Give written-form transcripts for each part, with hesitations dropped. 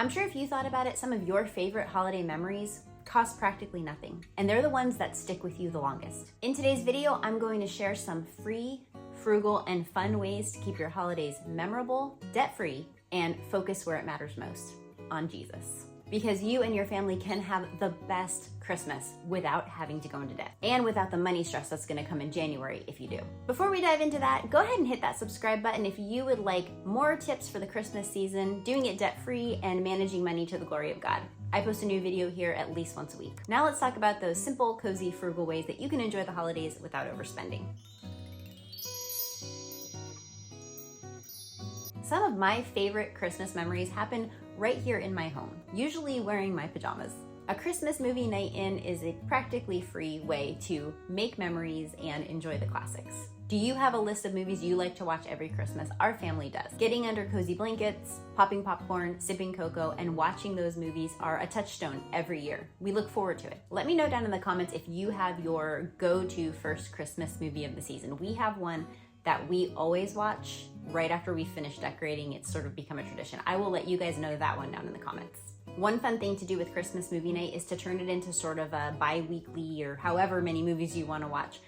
I'm sure if you thought about it, some of your favorite holiday memories cost practically nothing, and they're the ones that stick with you the longest. In today's video, I'm going to share some free, frugal, and fun ways to keep your holidays memorable, debt-free, and focus where it matters most, on Jesus. Because you and your family can have the best Christmas without having to go into debt and without the money stress that's gonna come in January if you do. Before we dive into that, go ahead and hit that subscribe button if you would like more tips for the Christmas season, doing it debt-free, and managing money to the glory of God. I post a new video here at least once a week. Now let's talk about those simple, cozy, frugal ways that you can enjoy the holidays without overspending. Some of my favorite Christmas memories happen right here in my home, usually wearing my pajamas. A Christmas movie night in is a practically free way to make memories and enjoy the classics. Do you have a list of movies you like to watch every Christmas? Our family does. Getting under cozy blankets, popping popcorn, sipping cocoa, and watching those movies are a touchstone every year. We look forward to it. Let me know down in the comments if you have your go-to first Christmas movie of the season. We have one that we always watch right after we finish decorating. It's sort of become a tradition. I will let you guys know that one down in the comments. One fun thing to do with Christmas movie night is to turn it into sort of a bi-weekly or however many movies you want to watch.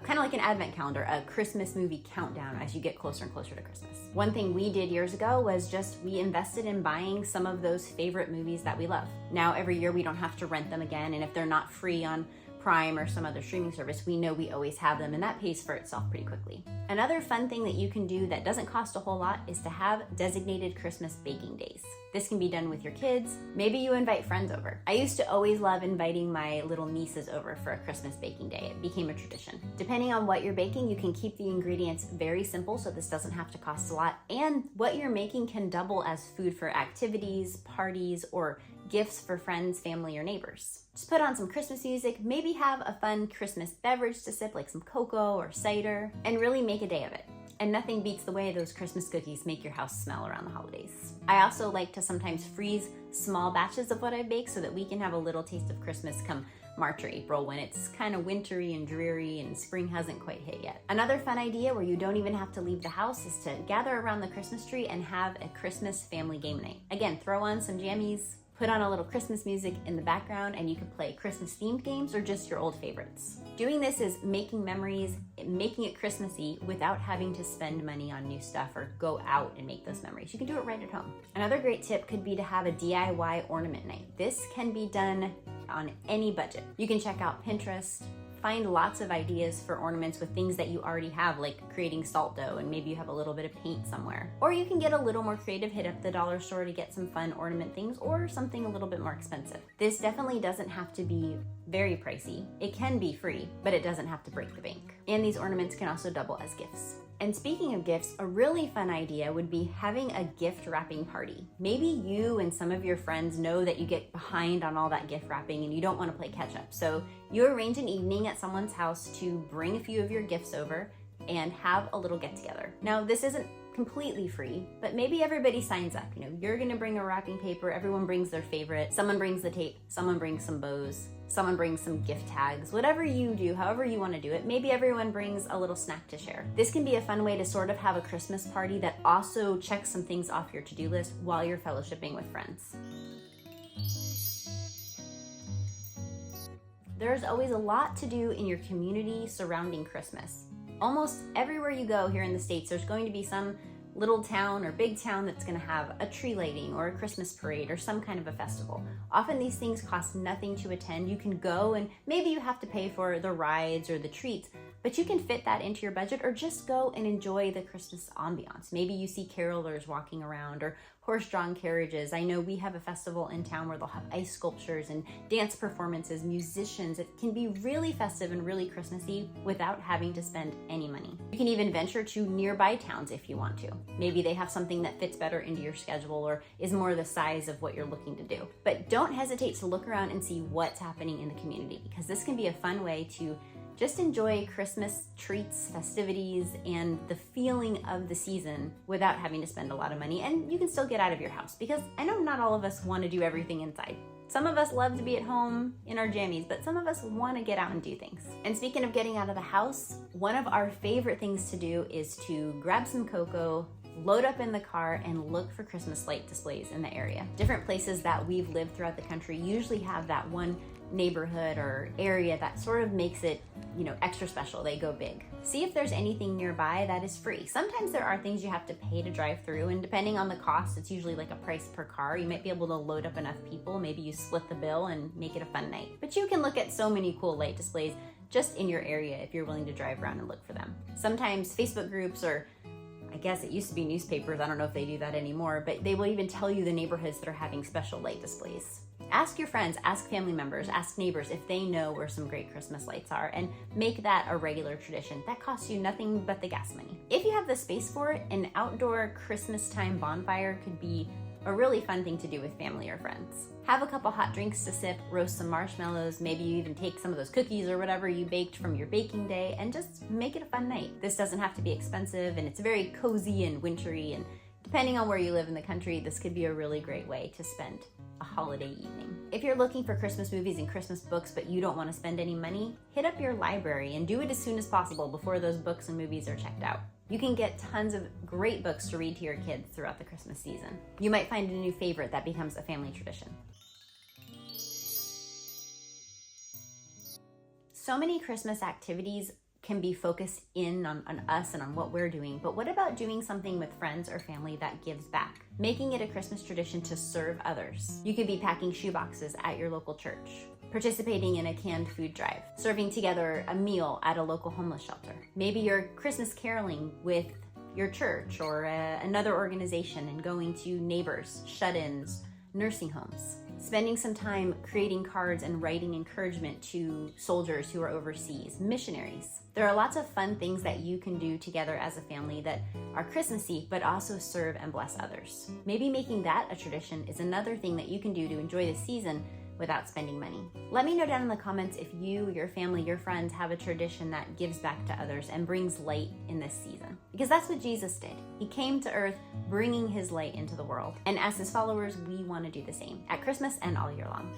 Kind of like an advent calendar, a Christmas movie countdown as you get closer and closer to Christmas. One thing we did years ago was we invested in buying some of those favorite movies that we love. Now every year we don't have to rent them again, and if they're not free on Prime or some other streaming service, we know we always have them, and that pays for itself pretty quickly. Another fun thing that you can do that doesn't cost a whole lot is to have designated Christmas baking days. This can be done with your kids. Maybe you invite friends over. I used to always love inviting my little nieces over for a Christmas baking day. It became a tradition. Depending on what you're baking, you can keep the ingredients very simple so this doesn't have to cost a lot, and what you're making can double as food for activities, parties, or gifts for friends, family, or neighbors. Just put on some Christmas music, maybe have a fun Christmas beverage to sip like some cocoa or cider, and really make a day of it. And nothing beats the way those Christmas cookies make your house smell around the holidays. I also like to sometimes freeze small batches of what I bake so that we can have a little taste of Christmas come March or April when it's kind of wintry and dreary and spring hasn't quite hit yet. Another fun idea where you don't even have to leave the house is to gather around the Christmas tree and have a Christmas family game night. Again, throw on some jammies, put on a little Christmas music in the background, and you can play Christmas themed games or just your old favorites. Doing this is making memories, making it Christmassy without having to spend money on new stuff or go out and make those memories. You can do it right at home. Another great tip could be to have a DIY ornament night. This can be done on any budget. You can check out Pinterest, find lots of ideas for ornaments with things that you already have, like creating salt dough, and maybe you have a little bit of paint somewhere. Or you can get a little more creative, hit up the dollar store to get some fun ornament things or something a little bit more expensive. This definitely doesn't have to be very pricey. It can be free, but it doesn't have to break the bank. And these ornaments can also double as gifts. And speaking of gifts, a really fun idea would be having a gift wrapping party. Maybe you and some of your friends know that you get behind on all that gift wrapping and you don't want to play catch up. So you arrange an evening at someone's house to bring a few of your gifts over and have a little get together. Now, this isn't completely free, but maybe everybody signs up. You're gonna bring a wrapping paper, everyone brings their favorite, someone brings the tape, someone brings some bows, someone brings some gift tags, whatever you do, however you wanna do it, maybe everyone brings a little snack to share. This can be a fun way to sort of have a Christmas party that also checks some things off your to-do list while you're fellowshipping with friends. There's always a lot to do in your community surrounding Christmas. Almost everywhere you go here in the States, there's going to be some little town or big town that's going to have a tree lighting or a Christmas parade or some kind of a festival. Often these things cost nothing to attend. You can go and maybe you have to pay for the rides or the treats, but you can fit that into your budget or just go and enjoy the Christmas ambiance. Maybe you see carolers walking around or horse-drawn carriages. I know we have a festival in town where they'll have ice sculptures and dance performances, musicians. It can be really festive and really Christmassy without having to spend any money. You can even venture to nearby towns if you want to. Maybe they have something that fits better into your schedule or is more the size of what you're looking to do. But don't hesitate to look around and see what's happening in the community, because this can be a fun way to just enjoy Christmas treats, festivities, and the feeling of the season without having to spend a lot of money. And you can still get out of your house, because I know not all of us want to do everything inside. Some of us love to be at home in our jammies, but some of us want to get out and do things. And speaking of getting out of the house, one of our favorite things to do is to grab some cocoa, load up in the car and look for Christmas light displays in the area. Different places that we've lived throughout the country usually have that one neighborhood or area that sort of makes it, extra special. They go big. See if there's anything nearby that is free. Sometimes there are things you have to pay to drive through, and depending on the cost, it's usually like a price per car. You might be able to load up enough people. Maybe you split the bill and make it a fun night. But you can look at so many cool light displays just in your area if you're willing to drive around and look for them. Sometimes Facebook groups, or I guess it used to be newspapers, I don't know if they do that anymore, but they will even tell you the neighborhoods that are having special light displays. Ask your friends, ask family members, ask neighbors if they know where some great Christmas lights are, and make that a regular tradition. That costs you nothing but the gas money. If you have the space for it, an outdoor Christmas time bonfire could be a really fun thing to do with family or friends. Have a couple hot drinks to sip, roast some marshmallows, maybe you even take some of those cookies or whatever you baked from your baking day, and just make it a fun night. This doesn't have to be expensive, and it's very cozy and wintry, and depending on where you live in the country, this could be a really great way to spend a holiday evening. If you're looking for Christmas movies and Christmas books but you don't want to spend any money, hit up your library and do it as soon as possible before those books and movies are checked out. You can get tons of great books to read to your kids throughout the Christmas season. You might find a new favorite that becomes a family tradition. So many Christmas activities can be focused in on us and on what we're doing, but what about doing something with friends or family that gives back? Making it a Christmas tradition to serve others. You could be packing shoeboxes at your local church, participating in a canned food drive, serving together a meal at a local homeless shelter. Maybe you're Christmas caroling with your church or another organization and going to neighbors, shut-ins, nursing homes. Spending some time creating cards and writing encouragement to soldiers who are overseas, missionaries. There are lots of fun things that you can do together as a family that are Christmassy, but also serve and bless others. Maybe making that a tradition is another thing that you can do to enjoy the season without spending money. Let me know down in the comments if you, your family, your friends have a tradition that gives back to others and brings light in this season. Because that's what Jesus did. He came to earth bringing his light into the world. And as his followers, we want to do the same at Christmas and all year long.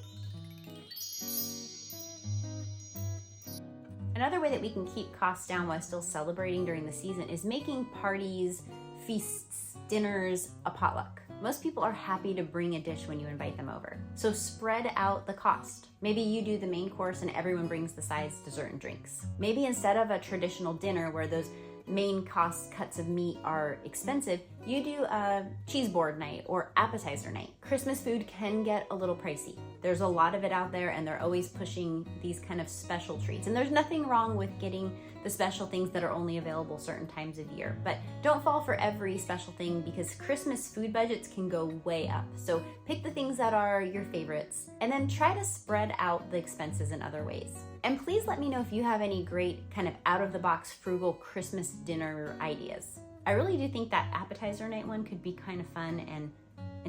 Another way that we can keep costs down while still celebrating during the season is making parties, feasts, dinners, a potluck. Most people are happy to bring a dish when you invite them over. So spread out the cost. Maybe you do the main course and everyone brings the sides, dessert, and drinks. Maybe instead of a traditional dinner where those main cost cuts of meat are expensive, you do a cheese board night or appetizer night. Christmas food can get a little pricey. There's a lot of it out there and they're always pushing these kind of special treats. And there's nothing wrong with getting the special things that are only available certain times of year. But don't fall for every special thing because Christmas food budgets can go way up. So pick the things that are your favorites and then try to spread out the expenses in other ways. And please let me know if you have any great kind of out-of-the-box frugal Christmas dinner ideas. I really do think that appetizer night one could be kind of fun and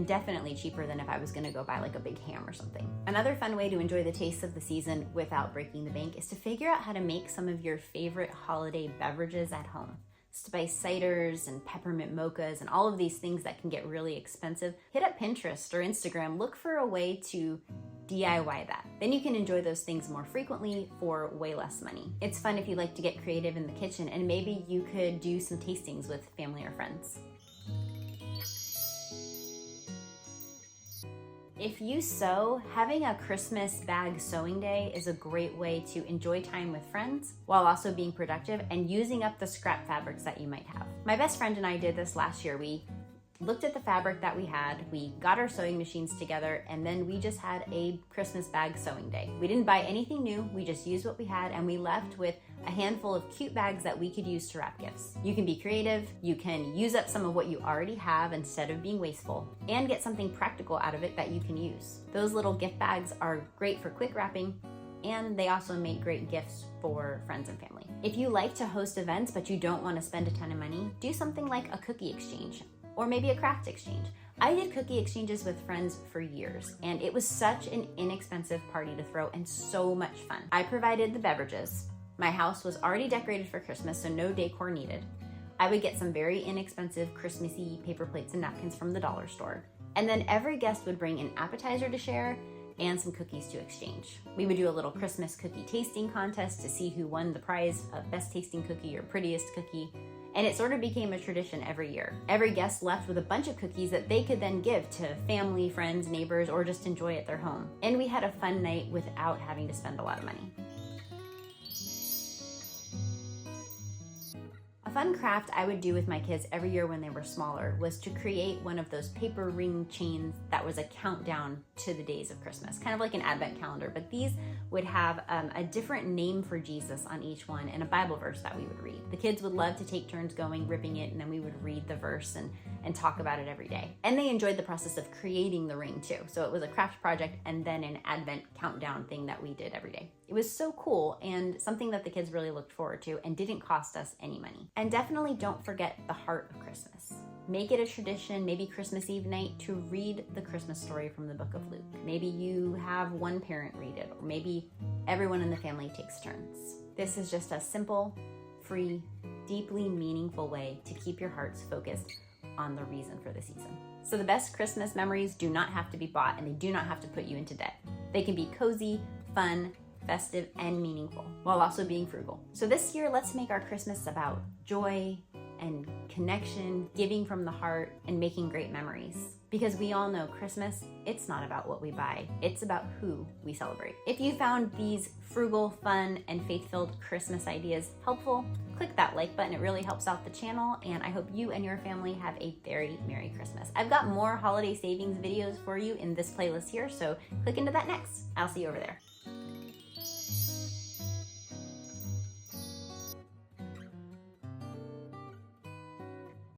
definitely cheaper than if I was gonna go buy like a big ham or something. Another fun way to enjoy the taste of the season without breaking the bank is to figure out how to make some of your favorite holiday beverages at home. Spice ciders and peppermint mochas and all of these things that can get really expensive. Hit up Pinterest or Instagram, look for a way to DIY that. Then you can enjoy those things more frequently for way less money. It's fun if you like to get creative in the kitchen, and maybe you could do some tastings with family or friends. If you sew, having a Christmas bag sewing day is a great way to enjoy time with friends while also being productive and using up the scrap fabrics that you might have. My best friend and I did this last year. We looked at the fabric that we had, we got our sewing machines together, and then we just had a Christmas bag sewing day. We didn't buy anything new, we just used what we had, and we left with a handful of cute bags that we could use to wrap gifts. You can be creative, you can use up some of what you already have instead of being wasteful, and get something practical out of it that you can use. Those little gift bags are great for quick wrapping, and they also make great gifts for friends and family. If you like to host events but you don't want to spend a ton of money, do something like a cookie exchange, or maybe a craft exchange. I did cookie exchanges with friends for years, and it was such an inexpensive party to throw and so much fun. I provided the beverages. My house was already decorated for Christmas, so no decor needed. I would get some very inexpensive Christmassy paper plates and napkins from the dollar store. And then every guest would bring an appetizer to share and some cookies to exchange. We would do a little Christmas cookie tasting contest to see who won the prize of best tasting cookie or prettiest cookie. And it sort of became a tradition every year. Every guest left with a bunch of cookies that they could then give to family, friends, neighbors, or just enjoy at their home. And we had a fun night without having to spend a lot of money. A fun craft I would do with my kids every year when they were smaller was to create one of those paper ring chains that was a countdown to the days of Christmas, kind of like an advent calendar, but these would have a different name for Jesus on each one and a Bible verse that we would read. The kids would love to take turns going, ripping it, and then we would read the verse and talk about it every day. And they enjoyed the process of creating the ring too. So it was a craft project and then an advent countdown thing that we did every day. It was so cool and something that the kids really looked forward to and didn't cost us any money. And definitely don't forget the heart of Christmas. Make it a tradition, maybe Christmas Eve night, to read the Christmas story from the book of Luke. Maybe you have one parent read it, or maybe everyone in the family takes turns. This is just a simple, free, deeply meaningful way to keep your hearts focused on the reason for the season. So the best Christmas memories do not have to be bought, and they do not have to put you into debt. They can be cozy, fun, festive, and meaningful, while also being frugal. So this year, let's make our Christmas about joy and connection, giving from the heart, and making great memories. Because we all know Christmas, it's not about what we buy, it's about who we celebrate. If you found these frugal, fun, and faith-filled Christmas ideas helpful, click that like button. It really helps out the channel, and I hope you and your family have a very Merry Christmas. I've got more holiday savings videos for you in this playlist here, so click into that next. I'll see you over there.